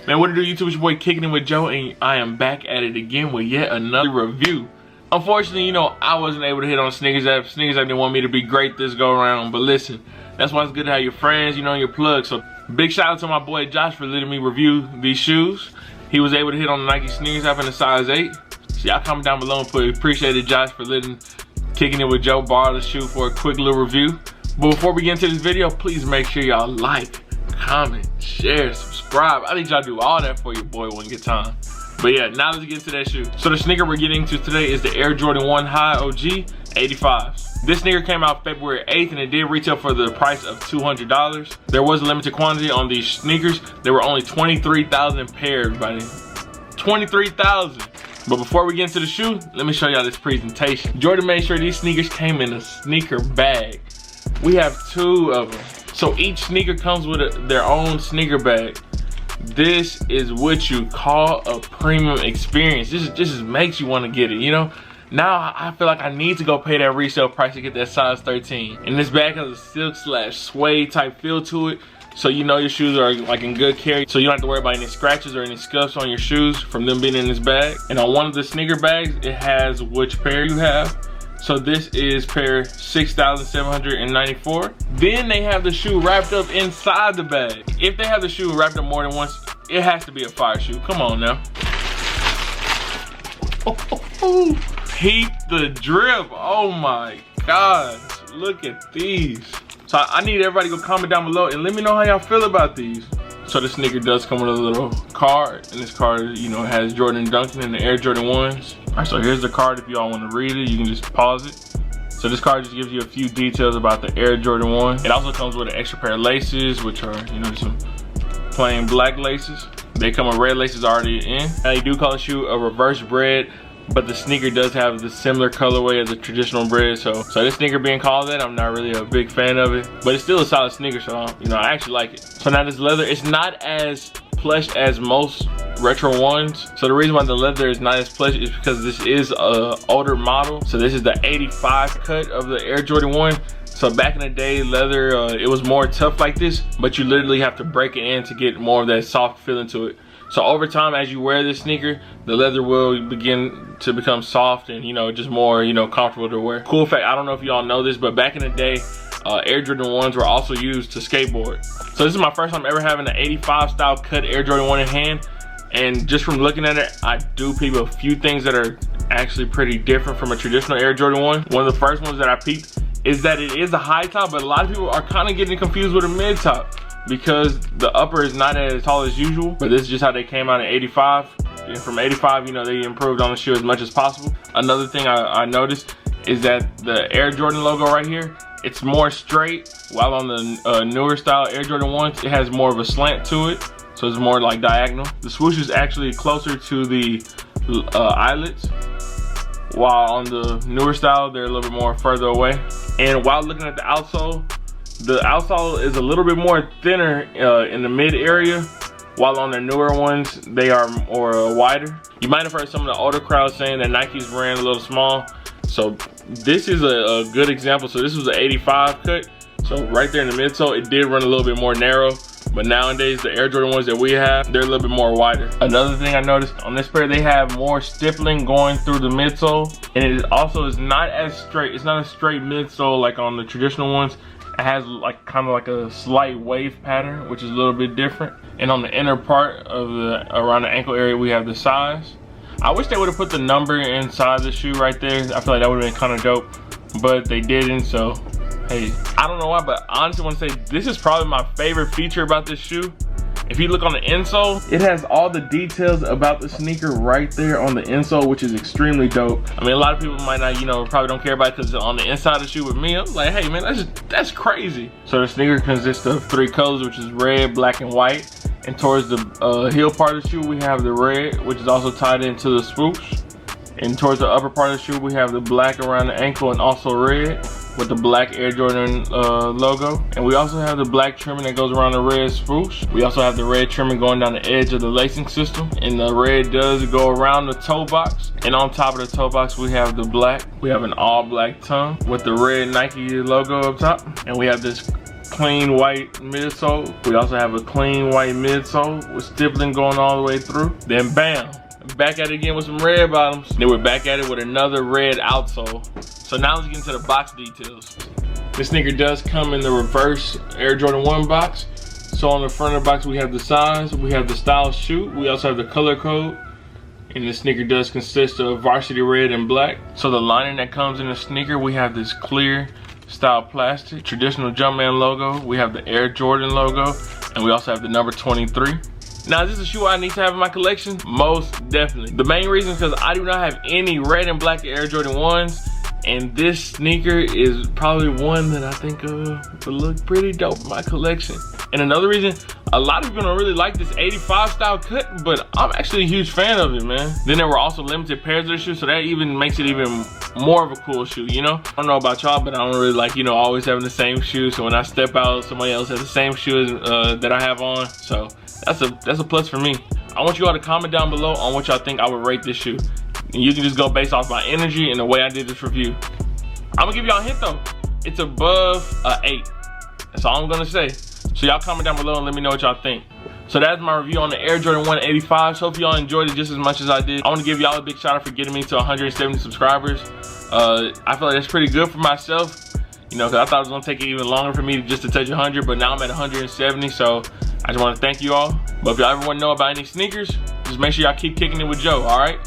Man, what to do, YouTube? It's your boy Kicking It with Joe, and I am back at it again with yet another review. Unfortunately, you know, I wasn't able to hit on Sneakers app. Sneakers app didn't want me to be great this go around, but listen, that's why it's good to have your friends, you know, your plug. So big shout out to my boy Josh for letting me review these shoes. He was able to hit on the Nike Sneakers app in the size 8. So y'all comment down below and appreciate it, Josh, for letting Kicking It with Joe borrow the shoe for a quick little review. But before we get into this video, please make sure y'all like, comment, share, subscribe. I need y'all to do all that for your boy when you get time. But yeah, now let's get into that shoe. So the sneaker we're getting into today is the Air Jordan 1 High OG 85s. This sneaker came out February 8th and it did retail for the price of $200. There was a limited quantity on these sneakers. There were only 23,000 pairs, everybody. 23,000. But before we get into the shoe, let me show y'all this presentation. Jordan made sure these sneakers came in a sneaker bag. We have 2 of them. So each sneaker comes with their own sneaker bag. This is what you call a premium experience. This just makes you want to get it, you know? Now I feel like I need to go pay that resale price to get that size 13. And this bag has a silk / suede type feel to it. So you know your shoes are like in good care. So you don't have to worry about any scratches or any scuffs on your shoes from them being in this bag. And on one of the sneaker bags, it has which pair you have. So this is pair 6,794. Then they have the shoe wrapped up inside the bag. If they have the shoe wrapped up more than once, it has to be a fire shoe. Come on now. Peep the drip. Oh my gosh. Look at these. So I need everybody to go comment down below and let me know how y'all feel about these. So the sneaker does come with a little card, and this card, you know, has Jordan Duncan and the Air Jordan 1s. All right, so here's the card. If y'all want to read it, you can just pause it. So this card just gives you a few details about the Air Jordan 1. It also comes with an extra pair of laces, which are, you know, some plain black laces. They come with red laces already in. Now they do call the shoe a reverse Bred, but the sneaker does have the similar colorway as a traditional Bred. So this sneaker being called that, I'm not really a big fan of it, but it's still a solid sneaker, so you know, I actually like it. So now this leather, it's not as plush as most retro ones. So the reason why the leather is not as plush is because this is a older model. So this is the 85 cut of the Air Jordan 1. So back in the day, leather, it was more tough like this, but you literally have to break it in to get more of that soft feeling to it. So over time, as you wear this sneaker, the leather will begin to become soft and, you know, just more, you know, comfortable to wear. Cool fact, I don't know if y'all know this, but back in the day, Air Jordan 1s were also used to skateboard. So this is my first time ever having an 85 style cut Air Jordan 1 in hand. And just from looking at it, I do peep a few things that are actually pretty different from a traditional Air Jordan 1. One of the first ones that I peeped is that it is a high top, but a lot of people are kind of getting confused with a mid top, because the upper is not as tall as usual, but this is just how they came out in 85. And from 85, you know, they improved on the shoe as much as possible. Another thing I noticed is that the Air Jordan logo right here, it's more straight, while on the newer style Air Jordan 1s, it has more of a slant to it, so it's more like diagonal. The swoosh is actually closer to the eyelets, while on the newer style, they're a little bit more further away. And while looking at the outsole is a little bit more thinner in the mid area, while on the newer ones, they are more wider. You might have heard some of the older crowds saying that Nike's ran a little small. So this is a good example. So this was an 85 cut. So right there in the midsole, it did run a little bit more narrow. But nowadays, the Air Jordan 1s that we have, they're a little bit more wider. Another thing I noticed on this pair, they have more stippling going through the midsole. And it also is not as straight. It's not a straight midsole like on the traditional ones. It has like kind of like a slight wave pattern, which is a little bit different. And on the inner part of around the ankle area, we have the size. I wish they would have put the number inside the shoe right there. I feel like that would have been kind of dope, but they didn't. So hey, I don't know why, but I honestly want to say this is probably my favorite feature about this shoe. If you look on the insole, it has all the details about the sneaker right there on the insole, which is extremely dope. I mean, a lot of people might not, you know, probably don't care about it because on the inside of the shoe with me, I'm like, hey man, that's crazy. So the sneaker consists of 3 colors, which is red, black, and white. And towards the heel part of the shoe, we have the red, which is also tied into the swoosh. And towards the upper part of the shoe, we have the black around the ankle and also red with the black Air Jordan logo. And we also have the black trimming that goes around the red swoosh. We also have the red trimming going down the edge of the lacing system. And the red does go around the toe box. And on top of the toe box, we have the black. We have an all black tongue with the red Nike logo up top. And we have this clean white midsole. We also have a clean white midsole with stippling going all the way through. Then bam, back at it again with some red bottoms. Then we're back at it with another red outsole. So now let's get into the box details. This sneaker does come in the reverse Air Jordan 1 box. So on the front of the box we have the size, we have the style shoe, we also have the color code. And the sneaker does consist of Varsity red and black. So the lining that comes in the sneaker, we have this clear style plastic, traditional Jumpman logo, we have the Air Jordan logo, and we also have the number 23. Now, is this a shoe I need to have in my collection? Most definitely. The main reason is because I do not have any red and black Air Jordan 1s, and this sneaker is probably one that I think would look pretty dope in my collection. And another reason, a lot of people don't really like this 85 style cut, but I'm actually a huge fan of it, man. Then there were also limited pairs of the shoe, so that even makes it even more of a cool shoe, you know? I don't know about y'all, but I don't really like, you know, always having the same shoe. So when I step out, somebody else has the same shoe that I have on. So that's a plus for me. I want you all to comment down below on what y'all think I would rate this shoe. And you can just go based off my energy and the way I did this review. I'm gonna give y'all a hint though. It's above a 8. That's all I'm gonna say. So y'all comment down below and let me know what y'all think. So that's my review on the Air Jordan 1 85s. Hope y'all enjoyed it just as much as I did. I want to give y'all a big shout out for getting me to 170 subscribers. I feel like that's pretty good for myself. You know, because I thought it was gonna take it even longer for me just to touch 100, but now I'm at 170. So I just want to thank you all. But if y'all ever want to know about any sneakers, just make sure y'all keep kicking it with Joe. All right.